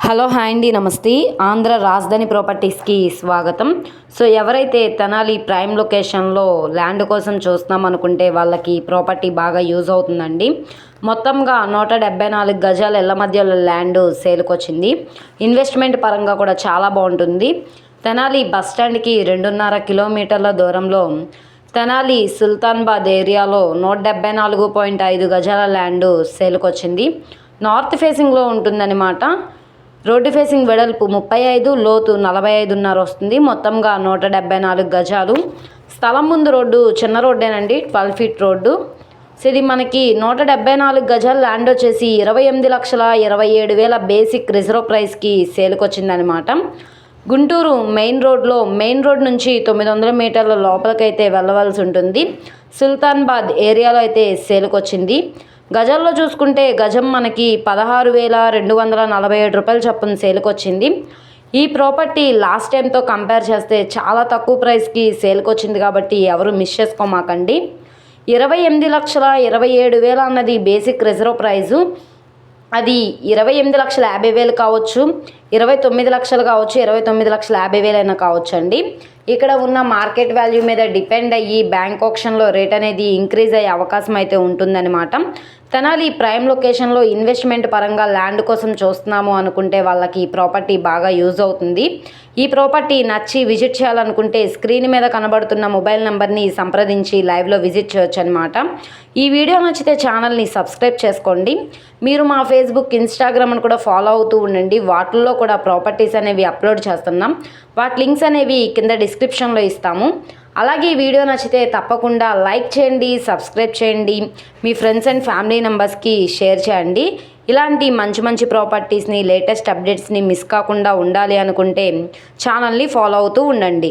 Hello hi అండి, నమస్తే. ఆంధ్ర రాజధాని ప్రాపర్టీస్కి స్వాగతం. సో ఎవరైతే తెనాలి ప్రైమ్ లొకేషన్లో ల్యాండ్ కోసం చూస్తున్నాం అనుకుంటే వాళ్ళకి ప్రాపర్టీ బాగా యూజ్ అవుతుందండి. మొత్తంగా 174 గజాల ఇళ్ల మధ్యలో ల్యాండ్ సేల్కి వచ్చింది. ఇన్వెస్ట్మెంట్ పరంగా కూడా చాలా బాగుంటుంది. తెనాలి బస్ స్టాండ్కి 2.5 కిలోమీటర్ల దూరంలో తెనాలి సుల్తాన్బాద్ ఏరియాలో 174.5 గజాల ల్యాండ్ సేల్కి వచ్చింది. నార్త్ ఫేసింగ్లో ఉంటుందన్నమాట. రోడ్డు ఫేసింగ్ వెడల్పు 35, లోతు 45.5 వస్తుంది. మొత్తంగా 174 గజాలు. స్థలం ముందు రోడ్డు చిన్న రోడ్డేనండి, 12 ఫీట్ రోడ్డు. సో ఇది మనకి 174 గజాల ల్యాండ్ వచ్చేసి 28,27,000 బేసిక్ రిజర్వ్ ప్రైస్కి సేల్కి వచ్చిందనమాట. గుంటూరు మెయిన్ రోడ్ నుంచి 900 మీటర్ల లోపలికైతే వెళ్ళవలసి ఉంటుంది. సుల్తాన్బాద్ ఏరియాలో అయితే సేల్కి వచ్చింది. గజాల్లో చూసుకుంటే గజం మనకి 16,247 రూపాయలు చొప్పున సేల్కి వచ్చింది. ఈ ప్రాపర్టీ లాస్ట్ టైంతో కంపేర్ చేస్తే చాలా తక్కువ ప్రైస్కి సేల్కి వచ్చింది కాబట్టి ఎవరు మిస్ చేసుకోమాకండి. 28,27,000 అన్నది బేసిక్ రిజర్వ్ ప్రైజు. అది 28,50,000 కావచ్చు, 29 లక్షలు కావచ్చు, 29,50,000 అయినా కావచ్చు అండి. ఇక్కడ ఉన్న మార్కెట్ వాల్యూ మీద డిపెండ్ అయ్యి బ్యాంక్ ఆక్షన్లో రేట్ అనేది ఇంక్రీజ్ అయ్యే అవకాశం అయితే ఉంటుందన్నమాట. తెనాలి ప్రైమ్ లొకేషన్లో ఇన్వెస్ట్మెంట్ పరంగా ల్యాండ్ కోసం చూస్తున్నాము అనుకుంటే వాళ్ళకి ఈ ప్రాపర్టీ బాగా యూజ్ అవుతుంది. ఈ ప్రాపర్టీ నచ్చి విజిట్ చేయాలనుకుంటే స్క్రీన్ మీద కనబడుతున్న మొబైల్ నెంబర్ని సంప్రదించి లైవ్లో విజిట్ చేయొచ్చు అనమాట. ఈ వీడియో నచ్చితే ఛానల్ని సబ్స్క్రైబ్ చేసుకోండి. మీరు మా ఫేస్బుక్, ఇన్స్టాగ్రామ్ని కూడా ఫాలో అవుతూ ఉండండి. వాటిల్లో కూడా ప్రాపర్టీస్ అనేవి అప్లోడ్ చేస్తున్నాం. వాటి లింక్స్ అనేవి కింద డిస్క్రిప్షన్లో ఇస్తాము. అలాగే ఈ వీడియో నచ్చితే తప్పకుండా లైక్ చేయండి, సబ్స్క్రైబ్ చేయండి, మీ ఫ్రెండ్స్ అండ్ ఫ్యామిలీ మెంబర్స్కి షేర్ చేయండి. ఇలాంటి మంచి ప్రాపర్టీస్ని, లేటెస్ట్ అప్డేట్స్ని మిస్ కాకుండా ఉండాలి అనుకుంటే ఛానల్ని ఫాలో అవుతూ ఉండండి.